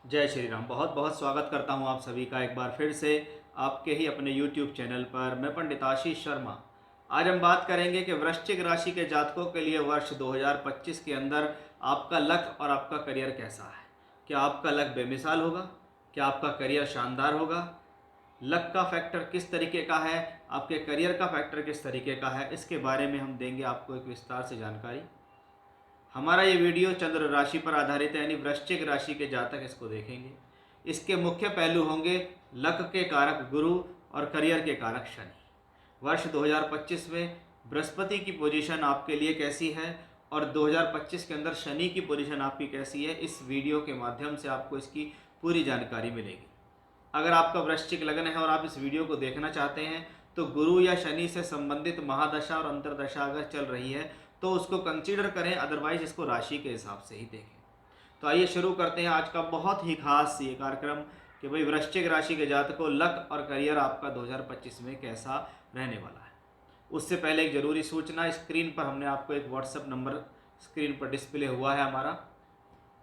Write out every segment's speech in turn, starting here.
जय श्री राम। बहुत बहुत स्वागत करता हूं आप सभी का एक बार फिर से आपके ही अपने YouTube चैनल पर। मैं पंडित आशीष शर्मा। आज हम बात करेंगे कि वृश्चिक राशि के जातकों के लिए वर्ष 2025 के अंदर आपका लक और आपका करियर कैसा है। क्या आपका लक बेमिसाल होगा? क्या आपका करियर शानदार होगा? लक का फैक्टर किस तरीके का है, आपके करियर का फैक्टर किस तरीके का है, इसके बारे में हम देंगे आपको एक विस्तार से जानकारी। हमारा ये वीडियो चंद्र राशि पर आधारित है, यानी वृश्चिक राशि के जातक इसको देखेंगे। इसके मुख्य पहलू होंगे लक के कारक गुरु और करियर के कारक शनि। वर्ष 2025 में बृहस्पति की पोजीशन आपके लिए कैसी है और 2025 के अंदर शनि की पोजीशन आपकी कैसी है, इस वीडियो के माध्यम से आपको इसकी पूरी जानकारी मिलेगी। अगर आपका वृश्चिक लग्न है और आप इस वीडियो को देखना चाहते हैं तो गुरु या शनि से संबंधित महादशा और अंतरदशा अगर चल रही है तो उसको कंसीडर करें, अदरवाइज इसको राशि के हिसाब से ही देखें। तो आइए शुरू करते हैं आज का बहुत ही खास ये कार्यक्रम कि भाई वृश्चिक राशि के जातकों लक और करियर आपका 2025 में कैसा रहने वाला है। उससे पहले एक ज़रूरी सूचना, स्क्रीन पर हमने आपको एक व्हाट्सएप नंबर स्क्रीन पर डिस्प्ले हुआ है हमारा,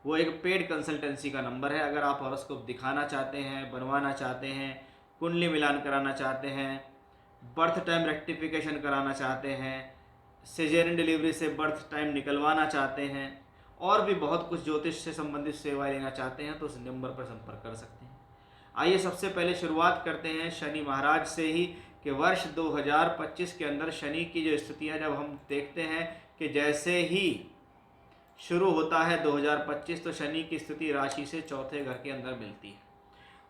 वो एक पेड कंसल्टेंसी का नंबर है। अगर आप हॉरोस्कोप दिखाना चाहते हैं, बनवाना चाहते हैं, कुंडली मिलान कराना चाहते हैं, बर्थ टाइम रेक्टिफिकेशन कराना चाहते हैं, सिजेरियन डिलीवरी से बर्थ टाइम निकलवाना चाहते हैं और भी बहुत कुछ ज्योतिष से संबंधित सेवाएं लेना चाहते हैं तो उस नंबर पर संपर्क कर सकते हैं। आइए सबसे पहले शुरुआत करते हैं शनि महाराज से ही कि वर्ष 2025 के अंदर शनि की जो स्थितियाँ जब हम देखते हैं कि जैसे ही शुरू होता है 2025 तो शनि की स्थिति राशि से चौथे घर के अंदर मिलती है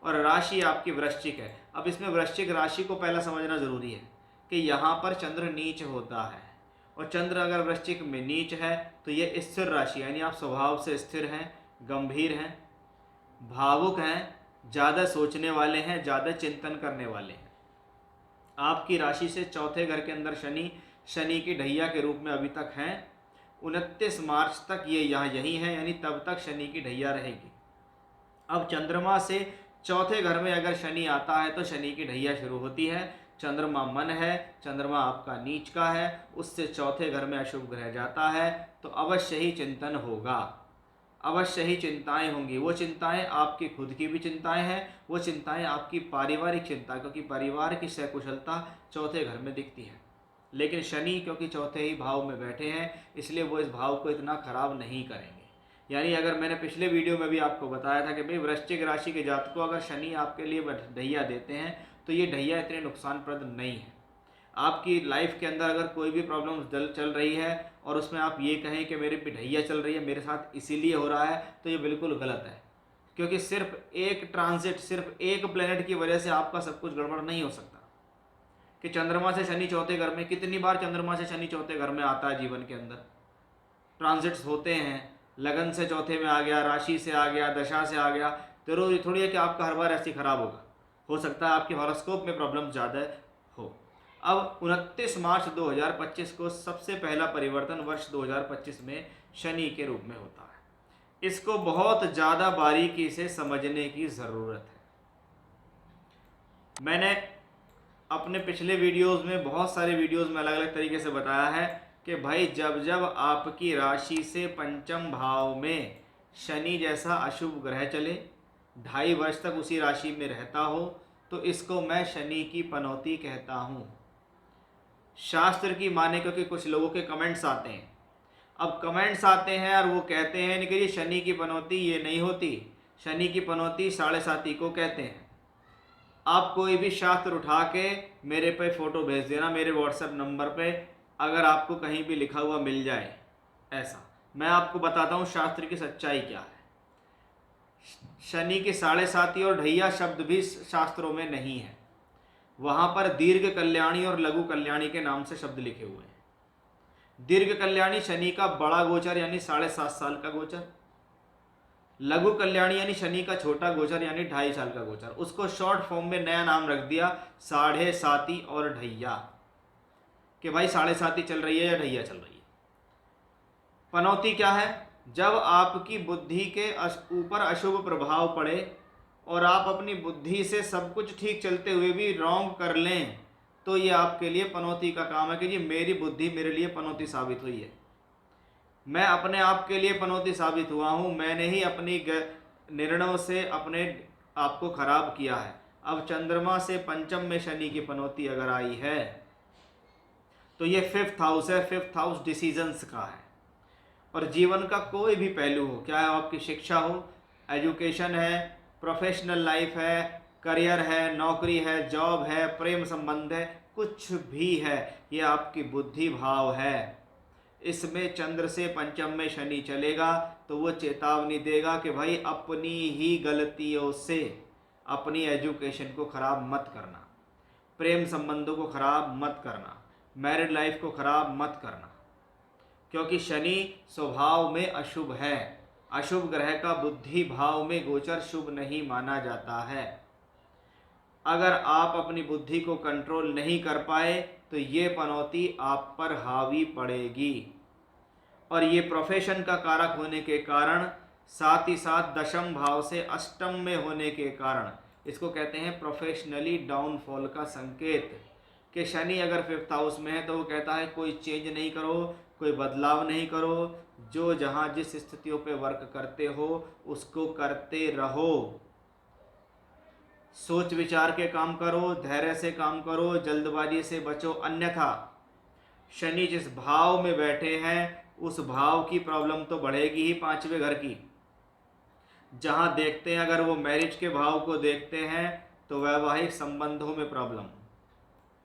और राशि आपकी वृश्चिक है। अब इसमें वृश्चिक राशि को पहला समझना जरूरी है कि यहाँ पर चंद्र नीच होता है और चंद्र अगर वृश्चिक में नीच है तो ये स्थिर राशि, यानी आप स्वभाव से स्थिर हैं, गंभीर हैं, भावुक हैं, ज़्यादा सोचने वाले हैं, ज़्यादा चिंतन करने वाले हैं। आपकी राशि से चौथे घर के अंदर शनि की ढैया के रूप में अभी तक हैं। 29 मार्च तक ये यहाँ यही है, यानी तब तक शनि की ढैया रहेगी। अब चंद्रमा से चौथे घर में अगर शनि आता है तो शनि की ढैया शुरू होती है। चंद्रमा मन है, चंद्रमा आपका नीच का है, उससे चौथे घर में अशुभ ग्रह जाता है तो अवश्य ही चिंतन होगा, अवश्य ही चिंताएं होंगी। वो चिंताएं आपकी खुद की भी चिंताएं हैं, वो चिंताएं आपकी पारिवारिक चिंता, क्योंकि परिवार की सकुशलता चौथे घर में दिखती है। लेकिन शनि क्योंकि चौथे ही भाव में बैठे हैं इसलिए वो इस भाव को इतना खराब नहीं करेंगे। यानी अगर मैंने पिछले वीडियो में भी आपको बताया था कि भाई वृश्चिक राशि के जातकों अगर शनि आपके लिए ढैया देते हैं तो ये ढैया इतने नुकसानप्रद नहीं है। आपकी लाइफ के अंदर अगर कोई भी प्रॉब्लम चल रही है और उसमें आप ये कहें कि मेरे पे ढैया चल रही है, मेरे साथ इसीलिए हो रहा है, तो ये बिल्कुल गलत है। क्योंकि सिर्फ एक ट्रांजिट, सिर्फ एक प्लेनेट की वजह से आपका सब कुछ गड़बड़ नहीं हो सकता। कि चंद्रमा से शनि चौथे घर में, कितनी बार चंद्रमा से शनि चौथे घर में आता है जीवन के अंदर, ट्रांजिट्स होते हैं। लगन से चौथे में आ गया, राशि से आ गया, दशा से आ गया, जरूरी थोड़ी है कि आपका हर बार ऐसे खराब होगा। हो सकता है आपके हॉरोस्कोप में प्रॉब्लम ज़्यादा हो। अब 29 मार्च 2025 को सबसे पहला परिवर्तन वर्ष 2025 में शनि के रूप में होता है। इसको बहुत ज़्यादा बारीकी से समझने की ज़रूरत है। मैंने अपने पिछले वीडियोस में, बहुत सारे वीडियोस में अलग अलग तरीके से बताया है कि भाई जब जब आपकी राशि से पंचम भाव में शनि जैसा अशुभ ग्रह चले, 2.5 वर्ष तक उसी राशि में रहता हो, तो इसको मैं शनि की पनौती कहता हूँ। शास्त्र की माने, क्योंकि कुछ लोगों के कमेंट्स आते हैं। अब कमेंट्स आते हैं और वो कहते हैं कि ये शनि की पनौती ये नहीं होती, शनि की पनौती 7.5 को कहते हैं। आप कोई भी शास्त्र उठा के मेरे पे फ़ोटो भेज देना, मेरे व्हाट्सएप नंबर पे, अगर आपको कहीं भी लिखा हुआ मिल जाए ऐसा, मैं आपको बताता हूँ शास्त्र की सच्चाई क्या है। शनि के 7.5 और ढैया शब्द भी शास्त्रों में नहीं है। वहाँ पर दीर्घ कल्याणी और लघु कल्याणी के नाम से शब्द लिखे हुए हैं। दीर्घ कल्याणी शनि का बड़ा गोचर यानी 7.5 साल का गोचर, लघु कल्याणी यानी शनि का छोटा गोचर यानी 2.5 साल का गोचर। उसको शॉर्ट फॉर्म में नया नाम रख दिया 7.5 और ढैया, कि भाई 7.5 चल रही है या ढैया चल रही है। पनौती क्या है? जब आपकी बुद्धि के ऊपर अशुभ प्रभाव पड़े और आप अपनी बुद्धि से सब कुछ ठीक चलते हुए भी रॉन्ग कर लें, तो ये आपके लिए पनौती का काम है कि जी मेरी बुद्धि मेरे लिए पनौती साबित हुई है, मैं अपने आप के लिए पनौती साबित हुआ हूँ। मैंने ही अपनी निर्णयों से अपने आपको खराब किया है। अब चंद्रमा से पंचम में शनि की पनौती अगर आई है तो ये 5th हाउस है, 5th हाउस डिसीजंस का है। और जीवन का कोई भी पहलू हो, क्या है, आपकी शिक्षा हो, एजुकेशन है, प्रोफेशनल लाइफ है, करियर है, नौकरी है, जॉब है, प्रेम संबंध है, कुछ भी है, ये आपकी बुद्धि भाव है। इसमें चंद्र से पंचम में शनि चलेगा तो वो चेतावनी देगा कि भाई अपनी ही गलतियों से अपनी एजुकेशन को खराब मत करना, प्रेम संबंधों को खराब मत करना, मैरिड लाइफ को खराब मत करना, क्योंकि शनि स्वभाव में अशुभ है। अशुभ ग्रह का बुद्धि भाव में गोचर शुभ नहीं माना जाता है। अगर आप अपनी बुद्धि को कंट्रोल नहीं कर पाए तो ये पनौती आप पर हावी पड़ेगी। और ये प्रोफेशन का कारक होने के कारण, साथ ही साथ दशम भाव से अष्टम में होने के कारण, इसको कहते हैं प्रोफेशनली डाउनफॉल का संकेत। कि शनि अगर 5th हाउस में है तो वो कहता है कोई चेंज नहीं करो, कोई बदलाव नहीं करो, जो जहाँ जिस स्थितियों पे वर्क करते हो उसको करते रहो, सोच विचार के काम करो, धैर्य से काम करो, जल्दबाजी से बचो। अन्यथा शनि जिस भाव में बैठे हैं उस भाव की प्रॉब्लम तो बढ़ेगी ही, 5वें घर की। जहाँ देखते हैं, अगर वो मैरिज के भाव को देखते हैं तो वैवाहिक संबंधों में प्रॉब्लम,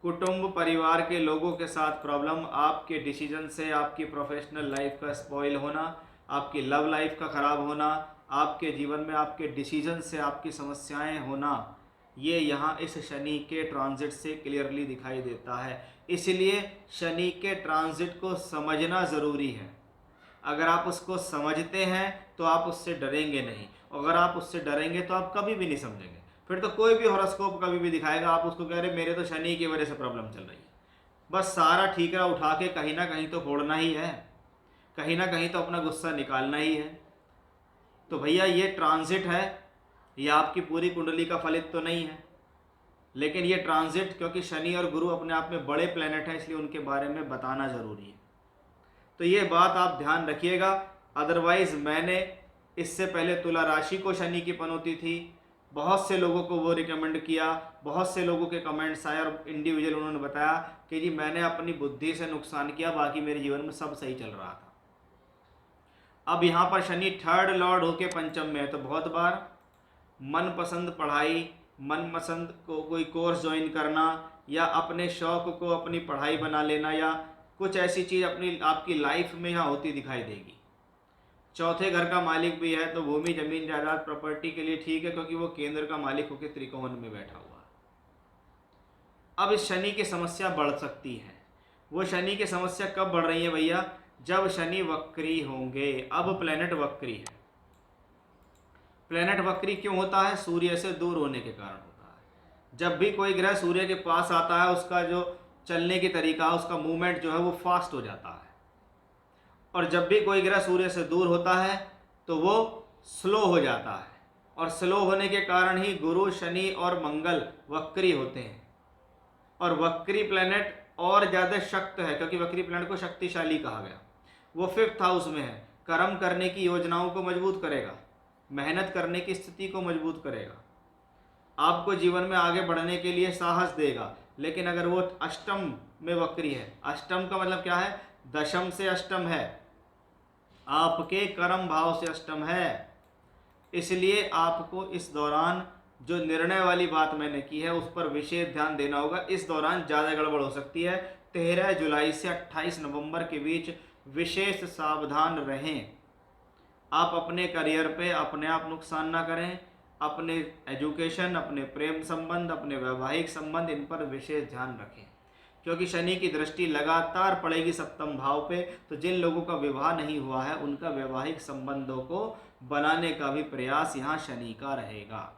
कुटुंब परिवार के लोगों के साथ प्रॉब्लम, आपके डिसीजन से आपकी प्रोफेशनल लाइफ का स्पॉइल होना, आपकी लव लाइफ का ख़राब होना, आपके जीवन में आपके डिसीजन से आपकी समस्याएं होना, ये यहाँ इस शनि के ट्रांजिट से क्लियरली दिखाई देता है। इसलिए शनि के ट्रांजिट को समझना ज़रूरी है। अगर आप उसको समझते हैं तो आप उससे डरेंगे नहीं, अगर आप उससे डरेंगे तो आप कभी भी नहीं समझेंगे। फिर तो कोई भी हॉरोस्कोप कभी भी दिखाएगा, आप उसको कह रहे मेरे तो शनि की वजह से प्रॉब्लम चल रही है, बस सारा ठीकरा उठा के कहीं ना कहीं तो फोड़ना ही है, कहीं ना कहीं तो अपना गुस्सा निकालना ही है। तो भैया ये ट्रांजिट है, ये आपकी पूरी कुंडली का फलित तो नहीं है, लेकिन ये ट्रांजिट, क्योंकि शनि और गुरु अपने आप में बड़े प्लेनेट हैं इसलिए उनके बारे में बताना ज़रूरी है। तो ये बात आप ध्यान रखिएगा। अदरवाइज़ मैंने इससे पहले तुला राशि को शनि की पनौती थी, बहुत से लोगों को वो रिकमेंड किया, बहुत से लोगों के कमेंट्स आए और इंडिविजुअल उन्होंने बताया कि जी मैंने अपनी बुद्धि से नुकसान किया, बाकी मेरे जीवन में सब सही चल रहा था। अब यहाँ पर शनि 3rd लॉर्ड होके पंचम में है, तो बहुत बार मनपसंद पढ़ाई, मनपसंद को कोई कोर्स ज्वाइन करना, या अपने शौक़ को अपनी पढ़ाई बना लेना, या कुछ ऐसी चीज़ अपनी आपकी लाइफ में यहाँ होती दिखाई देगी। 4थे घर का मालिक भी है तो भूमि, जमीन, जायदाद, प्रॉपर्टी के लिए ठीक है, क्योंकि वो केंद्र का मालिक होकर त्रिकोण में बैठा हुआ है। अब इस शनि की समस्या बढ़ सकती है। वो शनि की समस्या कब बढ़ रही है भैया? जब शनि वक्री होंगे। अब प्लेनेट वक्री है। प्लेनेट वक्री क्यों होता है? सूर्य से दूर होने के कारण होता है। जब भी कोई ग्रह सूर्य के पास आता है उसका जो चलने की तरीका, उसका मूवमेंट जो है वो फास्ट हो जाता है, और जब भी कोई ग्रह सूर्य से दूर होता है तो वो स्लो हो जाता है। और स्लो होने के कारण ही गुरु, शनि और मंगल वक्री होते हैं। और वक्री प्लैनेट और ज़्यादा शक्त है, क्योंकि वक्री प्लैनेट को शक्तिशाली कहा गया। वो 5th हाउस में है, कर्म करने की योजनाओं को मजबूत करेगा, मेहनत करने की स्थिति को मजबूत करेगा, आपको जीवन में आगे बढ़ने के लिए साहस देगा। लेकिन अगर वो अष्टम में वक्री है, अष्टम का मतलब क्या है? दशम से अष्टम है, आपके कर्म भाव से अष्टम है। इसलिए आपको इस दौरान जो निर्णय वाली बात मैंने की है उस पर विशेष ध्यान देना होगा। इस दौरान ज़्यादा गड़बड़ हो सकती है। 13 जुलाई से 28 नवंबर के बीच विशेष सावधान रहें। आप अपने करियर पे अपने आप नुकसान ना करें। अपने एजुकेशन, अपने प्रेम संबंध, अपने वैवाहिक संबंध, इन पर विशेष ध्यान रखें, क्योंकि शनि की दृष्टि लगातार पड़ेगी सप्तम भाव पे। तो जिन लोगों का विवाह नहीं हुआ है उनका वैवाहिक संबंधों को बनाने का भी प्रयास यहाँ शनि का रहेगा।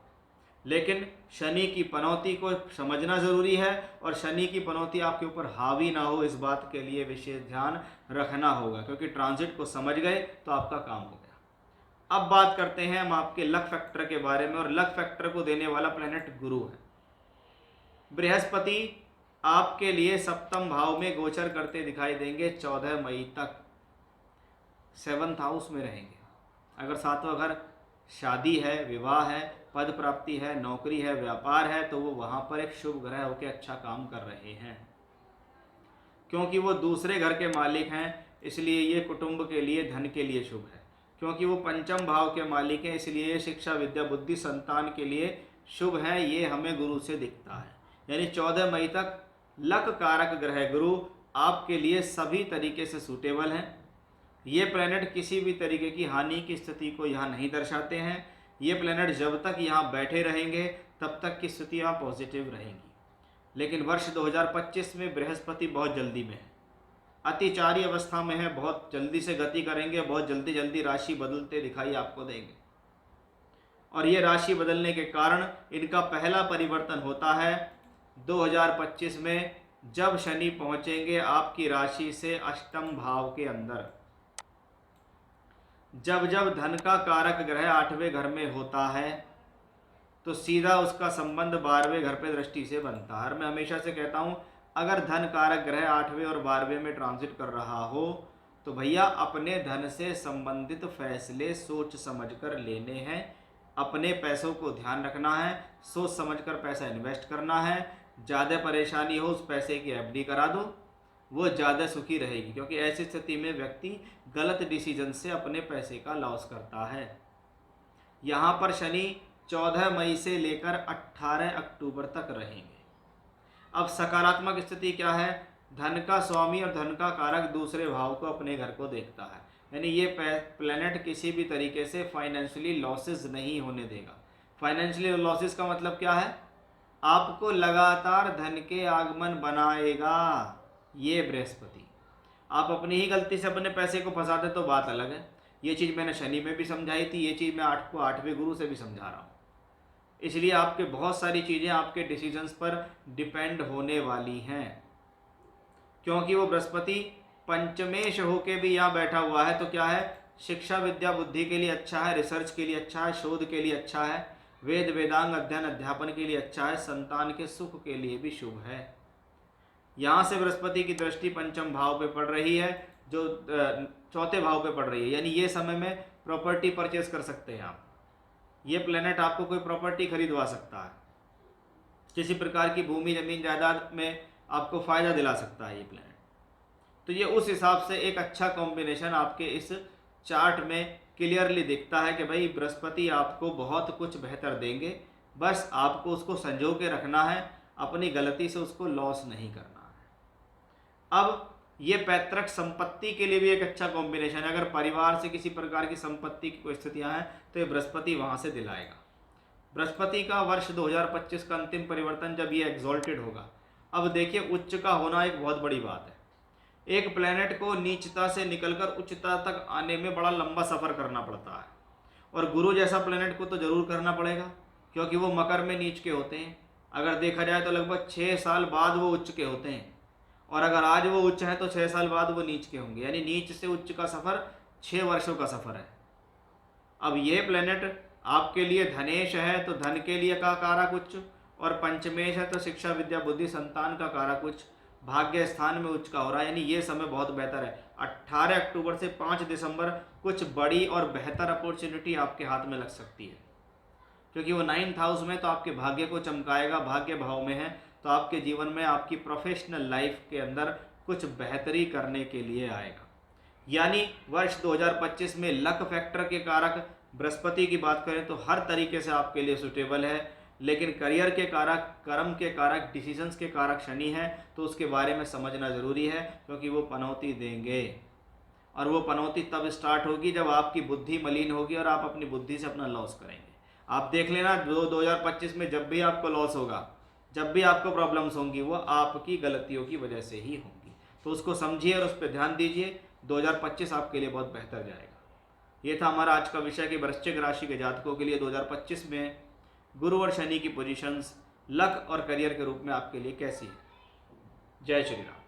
लेकिन शनि की पनौती को समझना ज़रूरी है, और शनि की पनौती आपके ऊपर हावी ना हो, इस बात के लिए विशेष ध्यान रखना होगा, क्योंकि ट्रांजिट को समझ गए तो आपका काम हो गया। अब बात करते हैं हम आपके लक फैक्टर के बारे में, और लक फैक्टर को देने वाला प्लैनेट गुरु है। बृहस्पति आपके लिए सप्तम भाव में गोचर करते दिखाई देंगे 14 मई तक, 7th हाउस में रहेंगे। अगर 7वां घर शादी है, विवाह है, पद प्राप्ति है, नौकरी है, व्यापार है, तो वो वहाँ पर एक शुभ ग्रह होकर अच्छा काम कर रहे हैं। क्योंकि वो दूसरे घर के मालिक हैं, इसलिए ये कुटुंब के लिए, धन के लिए शुभ है। क्योंकि वो पंचम भाव के मालिक हैं, इसलिए ये शिक्षा, विद्या, बुद्धि, संतान के लिए शुभ है। ये हमें गुरु से दिखता है। यानी 14 मई तक लक कारक ग्रह गुरु आपके लिए सभी तरीके से सूटेबल हैं। ये प्लैनेट किसी भी तरीके की हानि की स्थिति को यहाँ नहीं दर्शाते हैं। ये प्लैनेट जब तक यहाँ बैठे रहेंगे तब तक की स्थिति यहाँ पॉजिटिव रहेंगी। लेकिन वर्ष 2025 में बृहस्पति बहुत जल्दी में है, अतिचारी अवस्था में है, बहुत जल्दी से गति करेंगे, बहुत जल्दी राशि बदलते दिखाई आपको देंगे। और ये राशि बदलने के कारण इनका पहला परिवर्तन होता है 2025 में, जब शनि पहुंचेंगे आपकी राशि से अष्टम भाव के अंदर। जब जब धन का कारक ग्रह 8वें घर में होता है तो सीधा उसका संबंध 12वें घर पे दृष्टि से बनता है। और मैं हमेशा से कहता हूँ, अगर धन कारक ग्रह 8वें और 12वें में ट्रांजिट कर रहा हो तो भैया अपने धन से संबंधित फैसले सोच समझकर लेने हैं। अपने पैसों को ध्यान रखना है, सोच समझकर पैसा इन्वेस्ट करना है। ज़्यादा परेशानी हो उस पैसे की एफडी करा दो, वो ज़्यादा सुखी रहेगी। क्योंकि ऐसी स्थिति में व्यक्ति गलत डिसीजन से अपने पैसे का लॉस करता है। यहाँ पर शनि 14 मई से लेकर 18 अक्टूबर तक रहेंगे। अब सकारात्मक स्थिति क्या है? धन का स्वामी और धन का कारक दूसरे भाव को, अपने घर को देखता है। यानी ये प्लैनेट किसी भी तरीके से फाइनेंशियली लॉसेस नहीं होने देगा। फाइनेंशियली लॉसेस का मतलब क्या है? आपको लगातार धन के आगमन बनाएगा ये बृहस्पति। आप अपनी ही गलती से अपने पैसे को फंसाते तो बात अलग है। ये चीज़ मैंने शनि में भी समझाई थी, ये चीज़ मैं आपको 8वें गुरु से भी समझा रहा हूँ। इसलिए आपके बहुत सारी चीज़ें आपके डिसीजंस पर डिपेंड होने वाली हैं। क्योंकि वो बृहस्पति पंचमेश होके भी यहाँ बैठा हुआ है, तो क्या है? शिक्षा, विद्या, बुद्धि के लिए अच्छा है, रिसर्च के लिए अच्छा है, शोध के लिए अच्छा है, वेद वेदांग अध्ययन अध्यापन के लिए अच्छा है, संतान के सुख के लिए भी शुभ है। यहाँ से बृहस्पति की दृष्टि पंचम भाव पे पड़ रही है, जो चौथे भाव पे पड़ रही है। यानी ये समय में प्रॉपर्टी परचेज कर सकते हैं आप। ये प्लेनेट आपको कोई प्रॉपर्टी खरीदवा सकता है, किसी प्रकार की भूमि, जमीन, जायदाद में आपको फ़ायदा दिला सकता है ये प्लेनेट। तो ये उस हिसाब से एक अच्छा कॉम्बिनेशन आपके इस चार्ट में क्लियरली दिखता है कि भाई बृहस्पति आपको बहुत कुछ बेहतर देंगे। बस आपको उसको संजो के रखना है, अपनी गलती से उसको लॉस नहीं करना है। अब ये पैतृक संपत्ति के लिए भी एक अच्छा कॉम्बिनेशन है। अगर परिवार से किसी प्रकार की संपत्ति की कोई स्थितियाँ हैं तो ये बृहस्पति वहाँ से दिलाएगा। बृहस्पति का वर्ष 2025 का अंतिम परिवर्तन जब ये एग्जॉल्टेड होगा। अब देखिए, उच्च का होना एक बहुत बड़ी बात है। एक प्लेनेट को नीचता से निकलकर उच्चता तक आने में बड़ा लंबा सफ़र करना पड़ता है, और गुरु जैसा प्लेनेट को तो ज़रूर करना पड़ेगा, क्योंकि वो मकर में नीच के होते हैं। अगर देखा जाए तो लगभग 6 साल बाद वो उच्च के होते हैं, और अगर आज वो उच्च हैं तो 6 साल बाद वो नीच के होंगे। यानी नीच से उच्च का सफ़र 6 वर्षों का सफ़र है। अब ये प्लेनेट आपके लिए धनेश है तो धन के लिए का कारक उच्च, और पंचमेश है तो शिक्षा, विद्या, बुद्धि, संतान का कारक उच्च, भाग्य स्थान में उच्च का हो रहा है। यानी ये समय बहुत बेहतर है। 18 अक्टूबर से 5 दिसंबर कुछ बड़ी और बेहतर अपॉर्चुनिटी आपके हाथ में लग सकती है, क्योंकि वो 9th हाउस में तो आपके भाग्य को चमकाएगा। भाग्य भाव में है तो आपके जीवन में, आपकी प्रोफेशनल लाइफ के अंदर कुछ बेहतरी करने के लिए आएगा। यानी वर्ष 2025 में लक फैक्टर के कारक बृहस्पति की बात करें तो हर तरीके से आपके लिए सूटेबल है। लेकिन करियर के कारक, कर्म के कारक, डिसीजंस के कारक शनि है, तो उसके बारे में समझना ज़रूरी है, क्योंकि वो पनौती देंगे। और वो पनौती तब स्टार्ट होगी जब आपकी बुद्धि मलिन होगी और आप अपनी बुद्धि से अपना लॉस करेंगे। आप देख लेना, 2025 में जब भी आपको लॉस होगा, जब भी आपको प्रॉब्लम्स होंगी, वो आपकी गलतियों की वजह से ही होंगी। तो उसको समझिए और उस पर ध्यान दीजिए। 2025 आपके लिए बहुत बेहतर जाएगा। ये था हमारा आज का विषय कि वृश्चिक राशि के जातकों के लिए 2025 में गुरु और शनि की पोजीशंस लक और करियर के रूप में आपके लिए कैसी है। जय श्री राम।